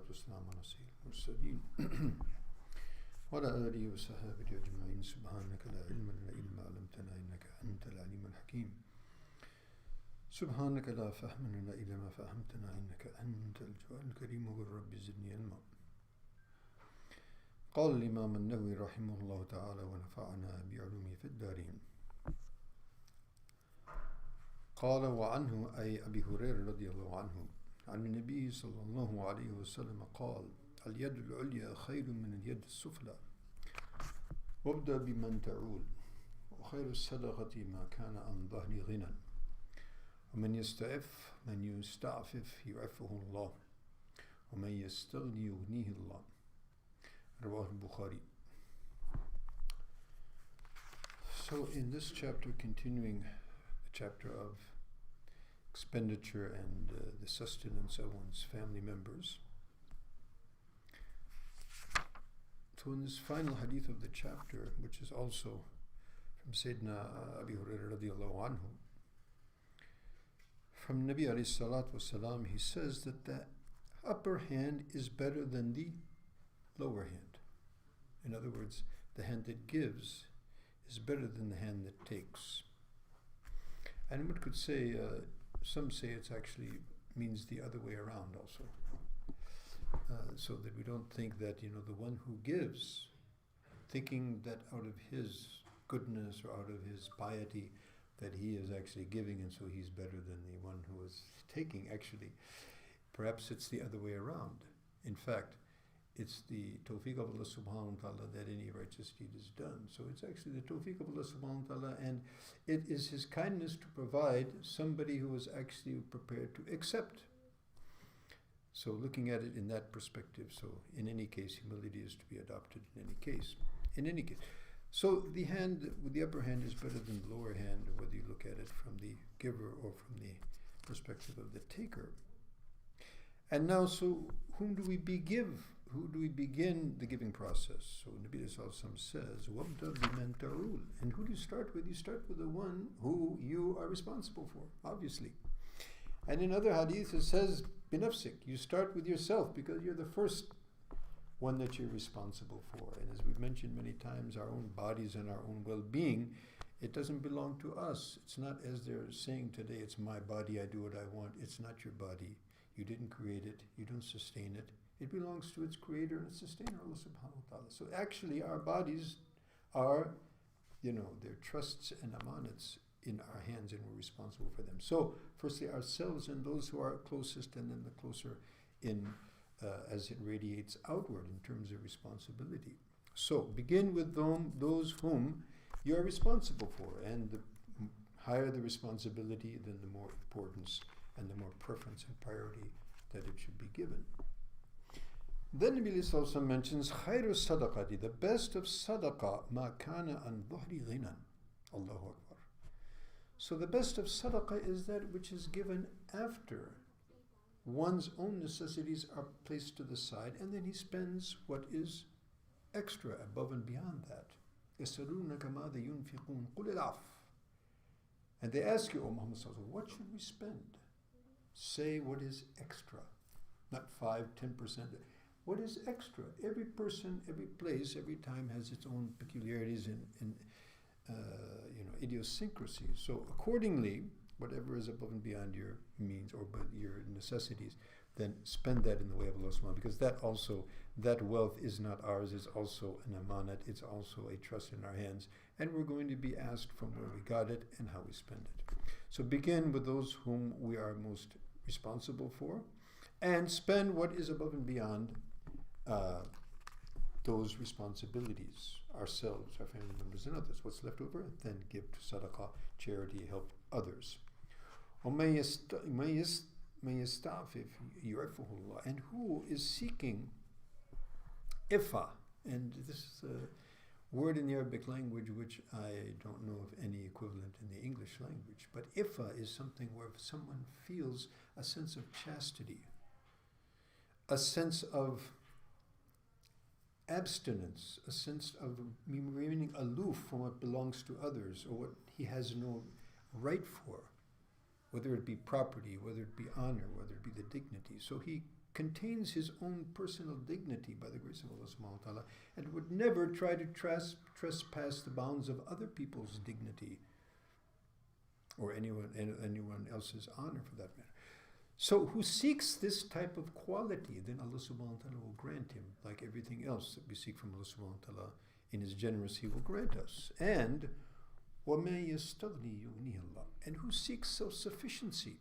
والسلام على سيد المرسلين وعلى آله وصحبه أجمعين. سبحانك لا علم لنا إلا ما علمتنا إنك أنت العليم الحكيم. سبحانك لا فهم لنا إلا ما فهمتنا إنك أنت الجواد الكريم. وقل رب زدني علما. قال الإمام النووي رحمه الله تعالى ونفعنا بعلومه في الدارين. قال وعنه أي أبي هريرة رضي الله عنه عن النبي صلى الله عليه وسلم قال اليد العليا خير من اليد السفلى وابدأ بمن تعول وخير الصدقة ما كان عن ظهر غنى ومن يستعفف يعفه الله ومن يستغني يغنيه الله. رواه al-Bukhari. So in this chapter, continuing the chapter of expenditure and the sustenance of one's family members. So in this final hadith of the chapter, which is also from Sayyidina Abi Hurairah radiallahu anhu, from Nabi alayhi salatu wasalam, he says that the upper hand is better than the lower hand. In other words, the hand that gives is better than the hand that takes. And one could say, some say it actually means the other way around also. So that we don't think that, the one who gives, thinking that out of his goodness or out of his piety, that he is actually giving and so he's better than the one who is taking. Actually, perhaps it's the other way around. In fact, it's the tawfiq of Allah subhanahu wa ta'ala that any righteous deed is done. So it's actually the tawfiq of Allah subhanahu wa ta'ala, and it is His kindness to provide somebody who is actually prepared to accept. So looking at it in that perspective, so in any case, humility is to be adopted in any case. In any case. So the hand with the upper hand is better than the lower hand, whether you look at it from the giver or from the perspective of the taker. And now, so whom do we begin? Who do we begin the giving process? So Nabi Sallallahu says, وَابْدَأْ بِمَنْ تَعُولُ. And who do you start with? You start with the one who you are responsible for, obviously. And in other hadith it says, بِنَفْسِكَ. You start with yourself because you're the first one that you're responsible for. And as we've mentioned many times, our own bodies and our own well-being, it doesn't belong to us. It's not, as they're saying today, it's my body, I do what I want. It's not your body. You didn't create it. You don't sustain it. It belongs to its creator and its sustainer, Allah subhanahu wa ta'ala. So actually our bodies are, they're trusts and amanats in our hands, and we're responsible for them. So firstly ourselves and those who are closest, and then the closer in as it radiates outward in terms of responsibility. So begin with those whom you are responsible for, and the higher the responsibility, then the more importance and the more preference and priority that it should be given. Then Nabi also mentions khayru sadaqati, the best of sadaqah, ma kana an dhuhri ghinan. Allahu Akbar. So the best of sadaqah is that which is given after one's own necessities are placed to the side, and then he spends what is extra above and beyond that. يَسْأَلُونَكَ مَاذَا يُنْفِقُونَ قُلِ الْعَفْوَ. And they ask you, O Muhammad sallallahu alaihi wasallam, what should we spend? Say what is extra, not 5-10%. What is extra? Every person, every place, every time has its own peculiarities and idiosyncrasies. So accordingly, whatever is above and beyond your means or your necessities, then spend that in the way of Allah subhanahu, because that wealth is not ours, it's also an amanat, it's also a trust in our hands, and we're going to be asked from where we got it and how we spend it. So begin with those whom we are most responsible for, and spend what is above and beyond those responsibilities, ourselves, our family members, and others. What's left over, then give to sadaqah, charity, help others. وَمَن يَسْتَعْفِفْ يُعِفُهُ اللَّهُ. And who is seeking ifa, and this is a word in the Arabic language which I don't know of any equivalent in the English language, but ifa is something where if someone feels a sense of chastity, a sense of abstinence, a sense of remaining aloof from what belongs to others or what he has no right for, whether it be property, whether it be honor, whether it be the dignity. So he contains his own personal dignity by the grace of Allah subhanahu wa ta'ala, and would never try to trespass the bounds of other people's dignity or anyone else's honor for that matter. So who seeks this type of quality, then Allah subhanahu wa ta'ala will grant him, like everything else that we seek from Allah subhanahu wa ta'ala. In His generosity He will grant us. And وَمَن يَسْتَغْنِي يُغْنِهِ اللَّهُ. And who seeks self-sufficiency.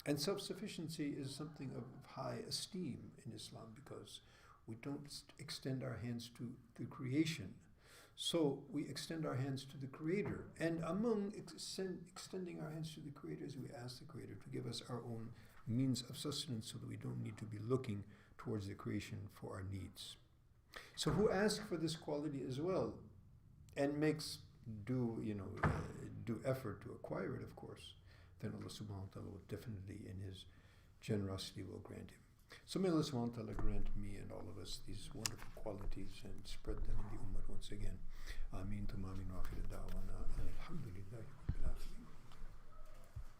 And self-sufficiency is something of high esteem in Islam, because we don't extend our hands to the creation. So we extend our hands to the Creator. And among extending our hands to the Creator is we ask the Creator to give us our own means of sustenance, so that we don't need to be looking towards the creation for our needs. So who asks for this quality as well, and do effort to acquire it, of course, then Allah subhanahu wa ta'ala will definitely, in His generosity, will grant him. So may Allah subhanahu wa ta'ala grant me and all of us these wonderful qualities and spread them in the ummah once again. Ameen. Tumma min wa akhir da'wana.